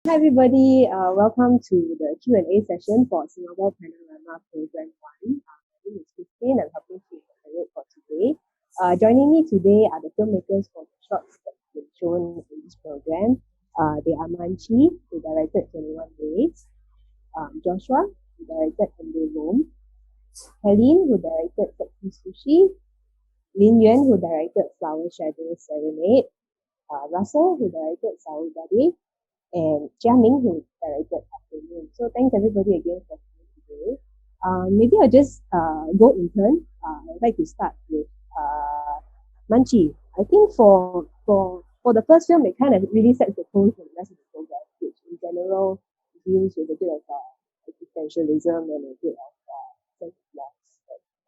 Hi everybody, welcome to the Q&A session for Singapore Panorama Program 1. My name is Christine, I'm helping to moderate for today. Joining me today are the filmmakers for the shorts that have been shown in this program. They are Manchi, who directed 21 Days, Joshua, who directed Ende Rome, Helene, who directed Sexy Sushi, Lin Yuan, who directed Flower Shadow Serenade, Russell, who directed Saudade, and Jia Ming, who directed Afternoon. So thanks everybody again for coming today. Maybe I'll just go in turn. I'd like to start with Manchi. I think for the first film, it kind of really sets the tone for the rest of the program, which in general deals with a bit of existentialism and a bit of sense of loss,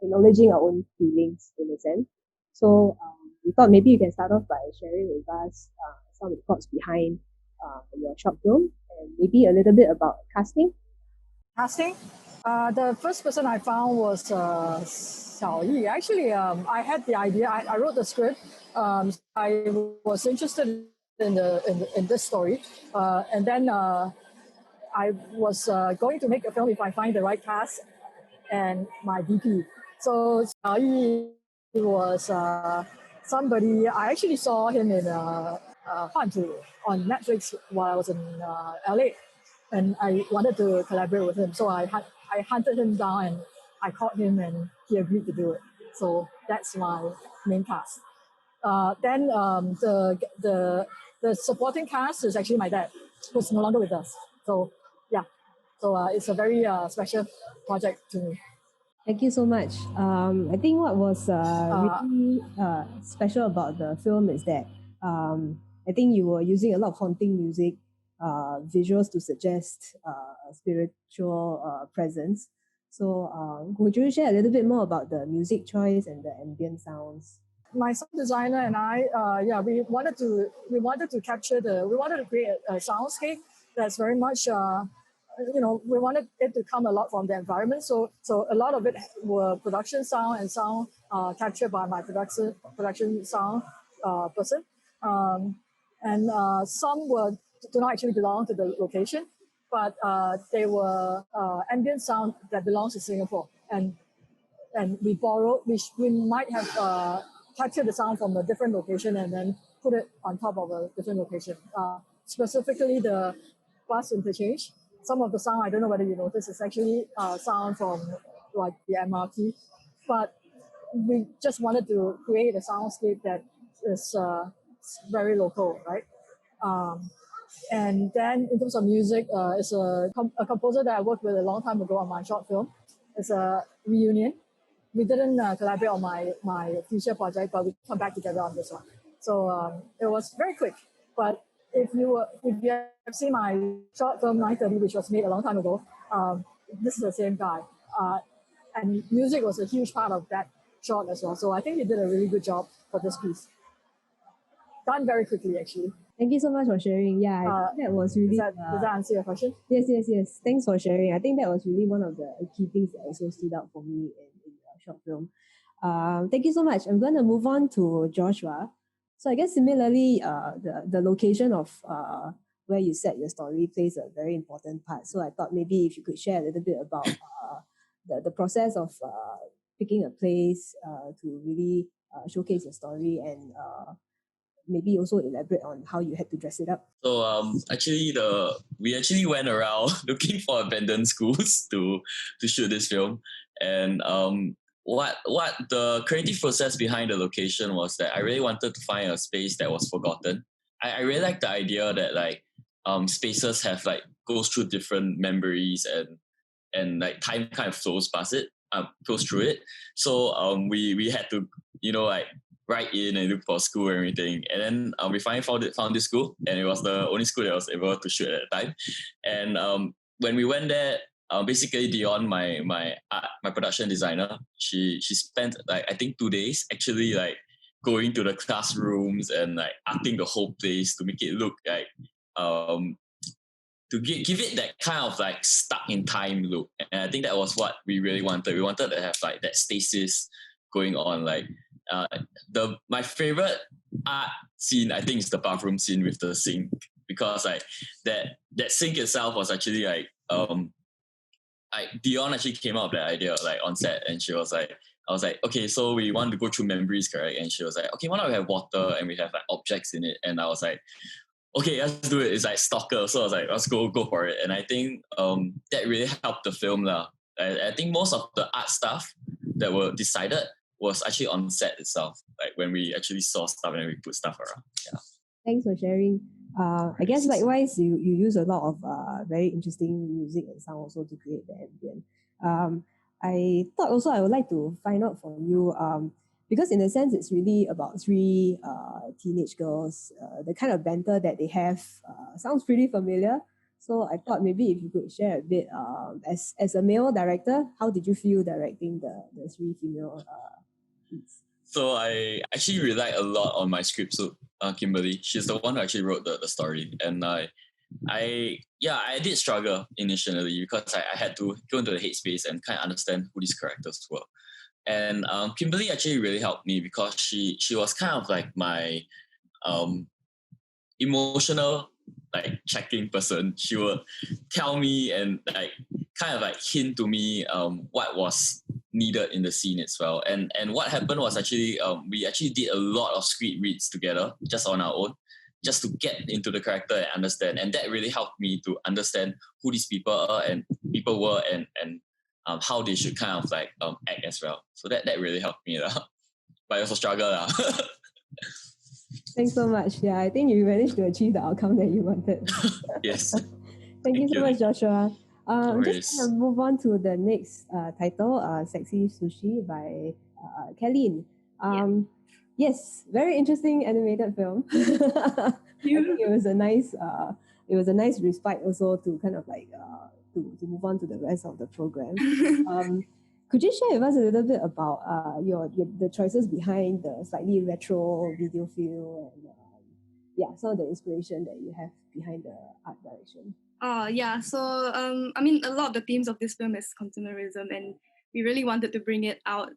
acknowledging our own feelings in a sense. So we thought maybe you can start off by sharing with us some of the thoughts behind your short film and maybe a little bit about casting. Casting? The first person I found was Xiao Yi. Actually, I had the idea. I wrote the script. I was interested in this story, and then I was going to make a film if I find the right cast and my DP. So Xiao Yi was somebody. I actually saw him in Huan Tu on Netflix while I was in LA, and I wanted to collaborate with him. So I hunted him down and I called him, and he agreed to do it. So that's my main cast. Then the supporting cast is actually my dad, who's no longer with us. So yeah, so it's a very special project to me. Thank you so much. I think what was really special about the film is that I think you were using a lot of haunting music, visuals to suggest a spiritual presence. So would you share a little bit more about the music choice and the ambient sounds? My sound designer and I, we wanted to create a soundscape that's very much, we wanted it to come a lot from the environment. So a lot of it were production sound and sound captured by my production sound person, and some do not actually belong to the location, but they were ambient sound that belongs to Singapore, and we might have captured the sound from a different location and then put it on top of a different location. Specifically the bus interchange. Some of the sound, I don't know whether you noticed, is actually sound from like the MRT, but we just wanted to create a soundscape that is very local, right? And then in terms of music, it's a composer that I worked with a long time ago on my short film. It's a reunion. We didn't collaborate on my feature project, but we come back together on this one. So it was very quick. But if you have seen my short film 9:30, which was made a long time ago, this is the same guy. And music was a huge part of that short as well. So I think he did a really good job for this piece. Done very quickly, actually. Thank you so much for sharing. Yeah, I think that was really. Does that answer your question? Yes. Thanks for sharing. I think that was really one of the key things that also stood out for me in the short film. Thank you so much. I'm going to move on to Joshua. So I guess similarly, the location of where you set your story plays a very important part. So I thought maybe if you could share a little bit about the process of picking a place to really showcase your story and maybe also elaborate on how you had to dress it up. So we actually went around looking for abandoned schools to shoot this film, and what the creative process behind the location was that I really wanted to find a space that was forgotten. I really like the idea that like spaces have like goes through different memories and like time kind of flows through it. So we had to like write in and look for school and everything. And then we finally found this school, and it was the only school that was able to shoot at the time. And when we went there, basically Dion, my production designer, she spent like I think 2 days actually like going to the classrooms and like arting the whole place to make it look like to give it that kind of like stuck in time look. And I think that was what we really wanted. We wanted to have like that stasis going on. Like my favorite art scene I think is the bathroom scene with the sink, because like that sync itself was actually like Dion actually came up with that idea like on set, and she was like, I was like, okay, so we want to go through memories, correct? And she was like, okay, why not we have water and we have like objects in it? And I was like, okay, let's do it. It's like Stalker. So I was like, let's go for it. And I think that really helped the film lah. I think most of the art stuff that were decided was actually on set itself, like when we actually saw stuff and we put stuff around. Yeah. Thanks for sharing. I guess likewise, you use a lot of very interesting music and sound also to create the ambient. I thought also I would like to find out from you, because in a sense it's really about three teenage girls. The kind of banter that they have sounds pretty familiar. So I thought maybe if you could share a bit, as a male director, how did you feel directing the three female leads? So I actually relied a lot on my script, so Kimberly. She's the one who actually wrote the story. And I did struggle initially because I had to go into the headspace and kind of understand who these characters were. And Kimberly actually really helped me because she was kind of like my emotional like checking person. She would tell me and like kind of like hint to me what was needed in the scene as well. And what happened was actually we actually did a lot of script reads together just on our own, just to get into the character and understand. And that really helped me to understand who these people are and people were and how they should kind of like act as well. So that really helped me lah. But I also struggle lah. Thanks so much. Yeah, I think you managed to achieve the outcome that you wanted. Yes. Thank you so much, Joshua. No Just gonna move on to the next title, Sexy Sushi by Kellyn. Yes, very interesting animated film. I think it was a nice respite also to kind of like to move on to the rest of the program. Could you share with us a little bit about the choices behind the slightly retro video feel and some of the inspiration that you have behind the art direction? So I mean, a lot of the themes of this film is consumerism, and we really wanted to bring it out.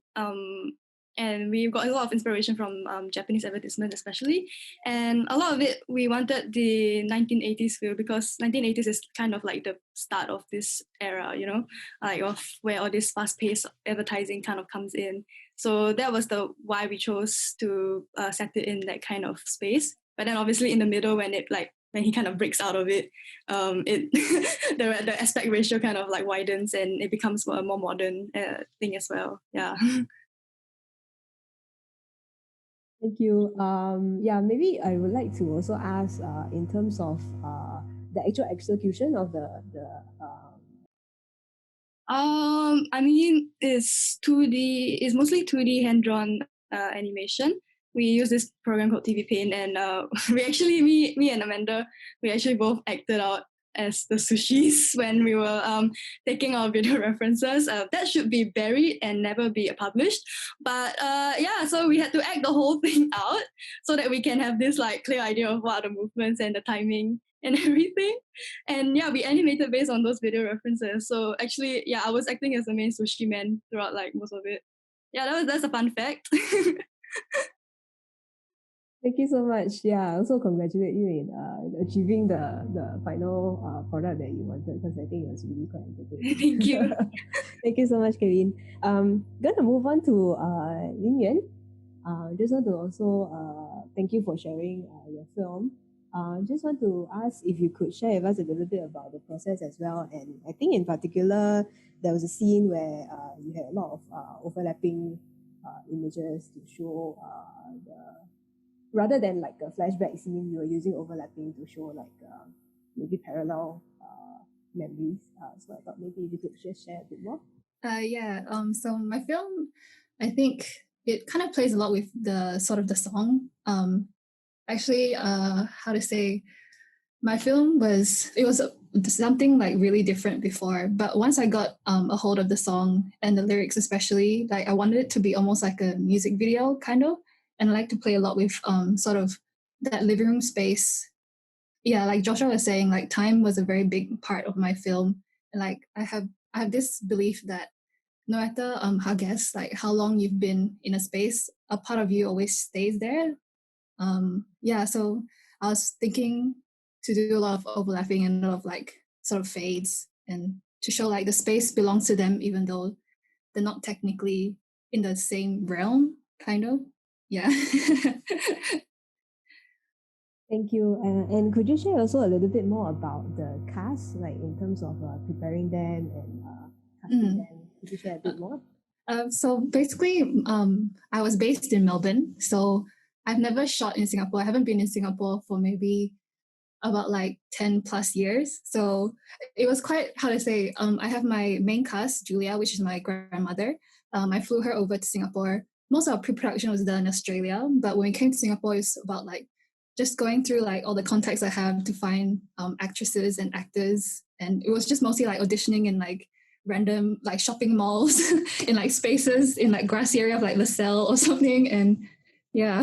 And we got a lot of inspiration from Japanese advertisement especially. And a lot of it, we wanted the 1980s feel because 1980s is kind of like the start of this era, you know, like of where all this fast-paced advertising kind of comes in. So that was why we chose to set it in that kind of space. But then obviously in the middle when he kind of breaks out of it, the aspect ratio kind of like widens and it becomes a more modern thing as well. Yeah. Thank you. Maybe I would like to also ask in terms of the actual execution of the I mean, it's 2D. It's mostly 2D hand-drawn animation. We use this program called TV Paint, and me and Amanda, we actually both acted out as the sushis when we were taking our video references. That should be buried and never be published. But so we had to act the whole thing out so that we can have this like clear idea of what are the movements and the timing and everything. And yeah, we animated based on those video references. So actually, I was acting as the main sushi man throughout like most of it. Yeah, that's a fun fact. Thank you so much. Yeah, I also congratulate you in achieving the final product that you wanted because I think it was really quite entertaining. Thank you. Thank you so much, Kevin. Gonna move on to Lin Yuan. Just want to also thank you for sharing your film. Just want to ask if you could share with us a little bit about the process as well. And I think in particular, there was a scene where you had a lot of overlapping images to show rather than like a flashback scene, you were using overlapping to show like maybe parallel memories. So I thought maybe if you could just share a bit more. So my film, I think it kind of plays a lot with the sort of the song. My film was something like really different before, but once I got a hold of the song and the lyrics especially, like I wanted it to be almost like a music video kind of. And I like to play a lot with sort of that living room space. Yeah, like Joshua was saying, like time was a very big part of my film. And like I have this belief that no matter how long you've been in a space, a part of you always stays there. So I was thinking to do a lot of overlapping and a lot of like sort of fades, and to show like the space belongs to them even though they're not technically in the same realm, kind of. Yeah. Thank you. And could you share also a little bit more about the cast, like in terms of preparing them and casting them? Could you share a bit more? So basically, I was based in Melbourne. So I've never shot in Singapore. I haven't been in Singapore for maybe about like 10 plus years. So it was quite, how to say, I have my main cast, Julia, which is my grandmother. I flew her over to Singapore. Most of our pre-production was done in Australia, but when we came to Singapore, it's about like just going through like all the contacts I have to find actresses and actors. And it was just mostly like auditioning in like random like shopping malls in like spaces in like grassy area of like LaSalle or something. And yeah.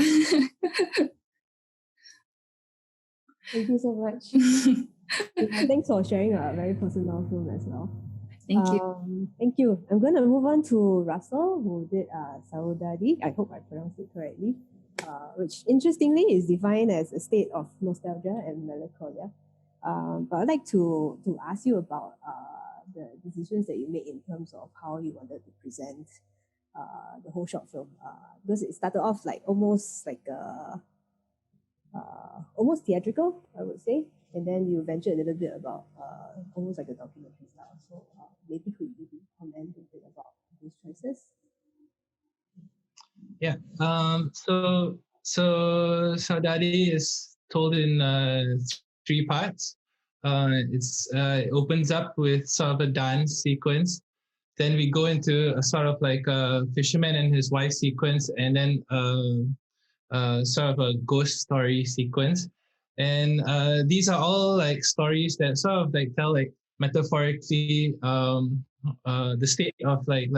Thank you so much. Yeah, thanks for sharing a very personal film as well. Thank you. Thank you. I'm going to move on to Russell, who did Saudade. I hope I pronounced it correctly. Which interestingly is defined as a state of nostalgia and melancholia. But I'd like to ask you about the decisions that you made in terms of how you wanted to present the whole short film. Because it started off like almost like almost theatrical, I would say. And then you ventured a little bit about almost like a documentary style. So maybe could you comment a bit about those choices? Yeah. So Saudade is told in 3 parts. It opens up with sort of a dance sequence. Then we go into a sort of like a fisherman and his wife sequence, and then sort of a ghost story sequence. And these are all like stories that sort of like tell like metaphorically the state of like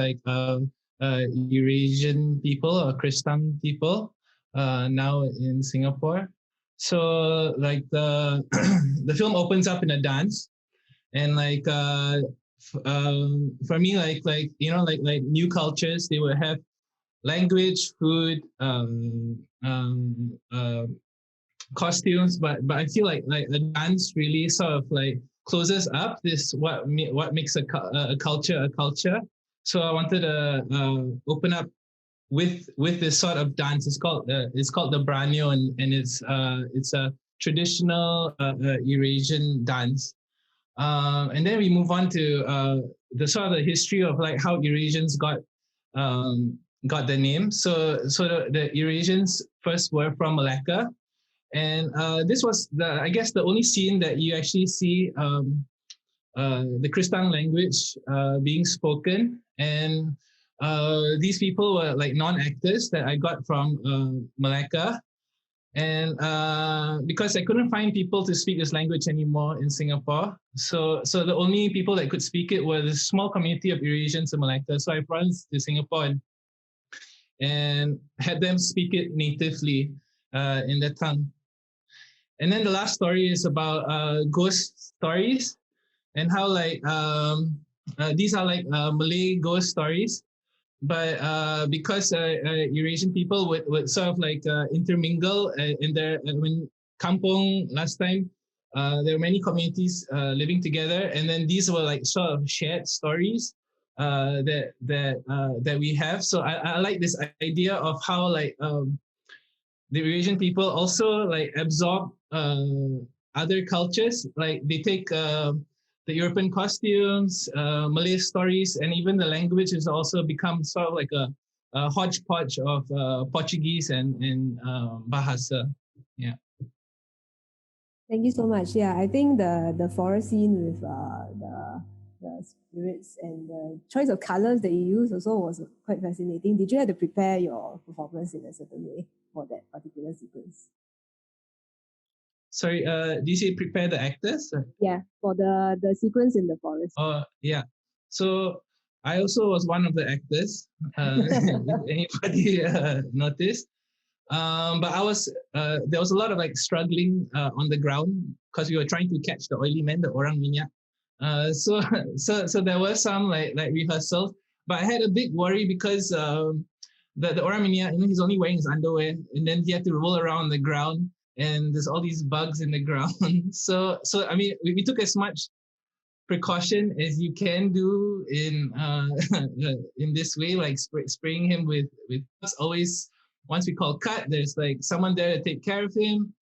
Eurasian people or Kristang people now in Singapore. So like the the film opens up in a dance, and like for me like you know like new cultures, they will have language, food, costumes, but I feel like the dance really sort of like closes up this what makes a culture a culture. So I wanted to open up with this sort of dance. It's called the Branyo, and it's a traditional Eurasian dance. And then we move on to the sort of the history of like how Eurasians got the name. So the Eurasians first were from Malacca, and this was I guess the only scene that you actually see the Kristang language being spoken. And these people were like non-actors that I got from Malacca. And because I couldn't find people to speak this language anymore in Singapore, so the only people that could speak it were the small community of Eurasians in Malacca. So I brought them to Singapore and had them speak it natively in their tongue. And then the last story is about ghost stories, and how like these are like Malay ghost stories. But because Eurasian people would sort of like intermingle in their when kampong last time, there were many communities living together, and then these were like sort of shared stories that we have. So I like this idea of how like the Eurasian people also like absorb other cultures. Like they take the European costumes, Malay stories, and even the language has also become sort of like a hodgepodge of Portuguese and Bahasa. Yeah. Thank you so much. Yeah, I think the forest scene with the spirits and the choice of colors that you used also was quite fascinating. Did you have to prepare your performance in a certain way for that particular sequence? Sorry, did you say prepare the actors? Yeah, for the sequence in the forest. Oh, yeah. So I also was one of the actors. If anybody noticed? But I was there was a lot of like struggling on the ground because we were trying to catch the oily man, the orang minyak. So there were some like rehearsals, but I had a big worry because the orang minyak, you know, he's only wearing his underwear, and then he had to roll around on the ground. and there's all these bugs in the ground. So I mean, we took as much precaution as you can do in this way, like spraying him with always. Once we call cut, there's like someone there to take care of him.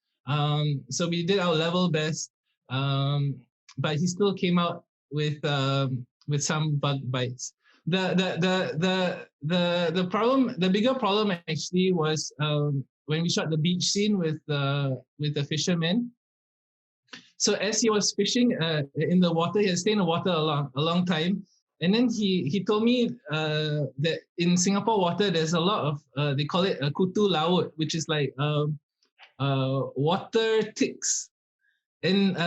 So we did our level best, but he still came out with some bug bites. The problem, the bigger problem actually was when we shot the beach scene with the fisherman. So as he was fishing in the water, he had stayed in the water a long time. And then he told me that in Singapore water, there's a lot of, they call it a kutu laut, which is like water ticks. And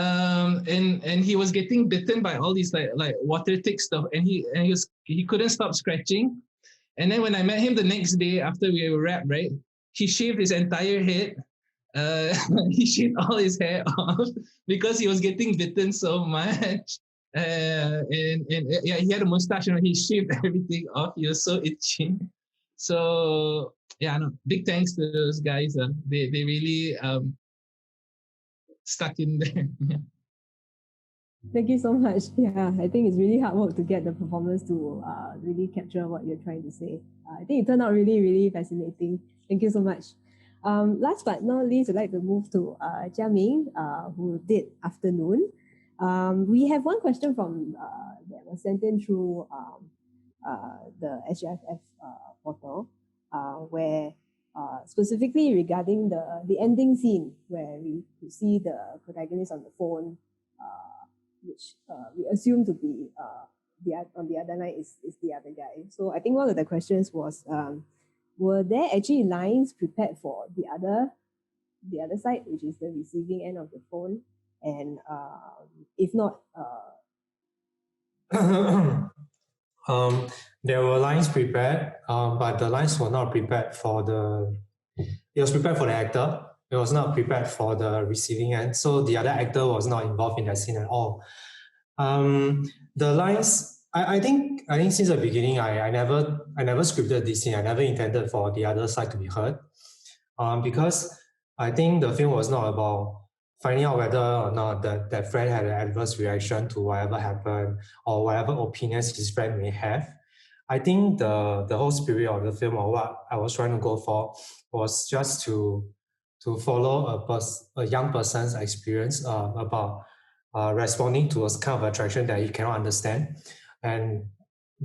he was getting bitten by all these like water tick stuff, and he couldn't stop scratching. And then when I met him the next day after we were wrapped, right, he shaved his entire head. He shaved all his hair off because he was getting bitten so much. And yeah, he had a mustache and he shaved everything off. He was so itchy. So yeah, no, big thanks to those guys. They really stuck in there. Yeah. Thank you so much. Yeah, I think it's really hard work to get the performance to really capture what you're trying to say. I think it turned out really, really fascinating. Thank you so much. Last but not least, I'd like to move to Jia Ming, who did Afternoon. We have one question from that was sent in through the SGFF portal, where specifically regarding the ending scene where we see the protagonist on the phone, which we assume to be on the other line is the other guy. So I think one of the questions was, were there actually lines prepared for the other side, which is the receiving end of the phone? And if not, there were lines prepared, but the lines were not prepared for it was prepared for the actor. It was not prepared for the receiving end. So the other actor was not involved in that scene at all. The lines, I think since the beginning, I never scripted this scene. I never intended for the other side to be heard, because I think the film was not about finding out whether or not that friend had an adverse reaction to whatever happened or whatever opinions his friend may have. I think the whole spirit of the film, or what I was trying to go for, was just to follow a young person's experience about responding to a kind of attraction that he cannot understand. And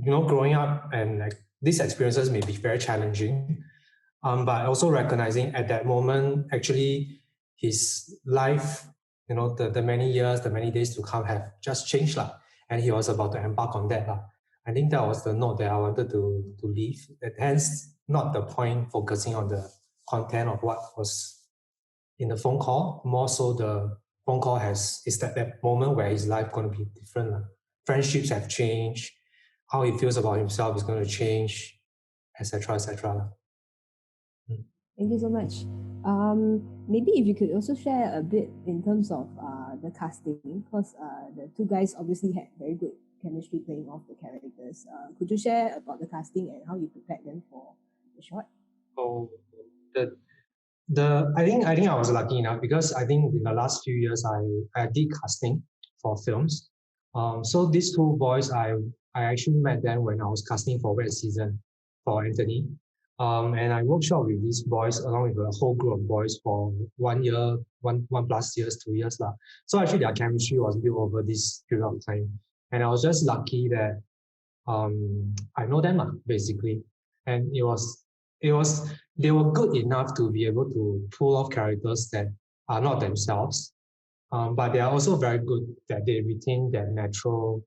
growing up, and like these experiences may be very challenging, but also recognizing at that moment, actually his life, the many years, the many days to come have just changed, and he was about to embark on that. I think that was the note that I wanted to leave. Hence, not the point focusing on the content of what was in the phone call, more so the phone call is that moment where his life going to be different. Friendships have changed, how he feels about himself is going to change, etc., etc. Thank you so much. Maybe if you could also share a bit in terms of the casting, because the two guys obviously had very good chemistry playing off the characters. Could you share about the casting and how you prepared them for the shot? Oh, I think I was lucky enough, because I think in the last few years I did casting for films. So these two boys, I actually met them when I was casting for Wet Season for Anthony. And I workshop with these boys along with a whole group of boys for 1 year, one plus years, 2 years. So actually their chemistry was built over this period of time. And I was just lucky that I know them basically. And they were good enough to be able to pull off characters that are not themselves. But they are also very good that they retain their natural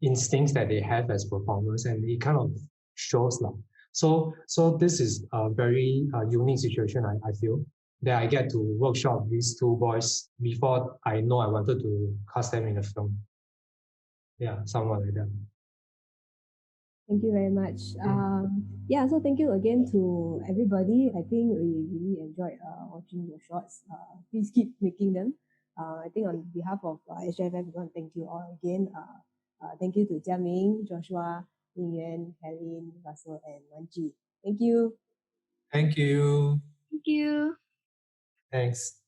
instincts that they have as performers, and it kind of shows. So this is a very unique situation, I feel, that I get to workshop these two boys before I know I wanted to cast them in a film. Yeah, somewhat like that. Thank you very much. So thank you again to everybody. I think we really enjoyed watching your shots. Please keep making them. I think on behalf of SGFF, we want to thank you all again. Thank you to Jia Ming, Joshua, Ying Yuan, Helen, Russell, and Manji. Thank you. Thank you. Thank you. Thanks.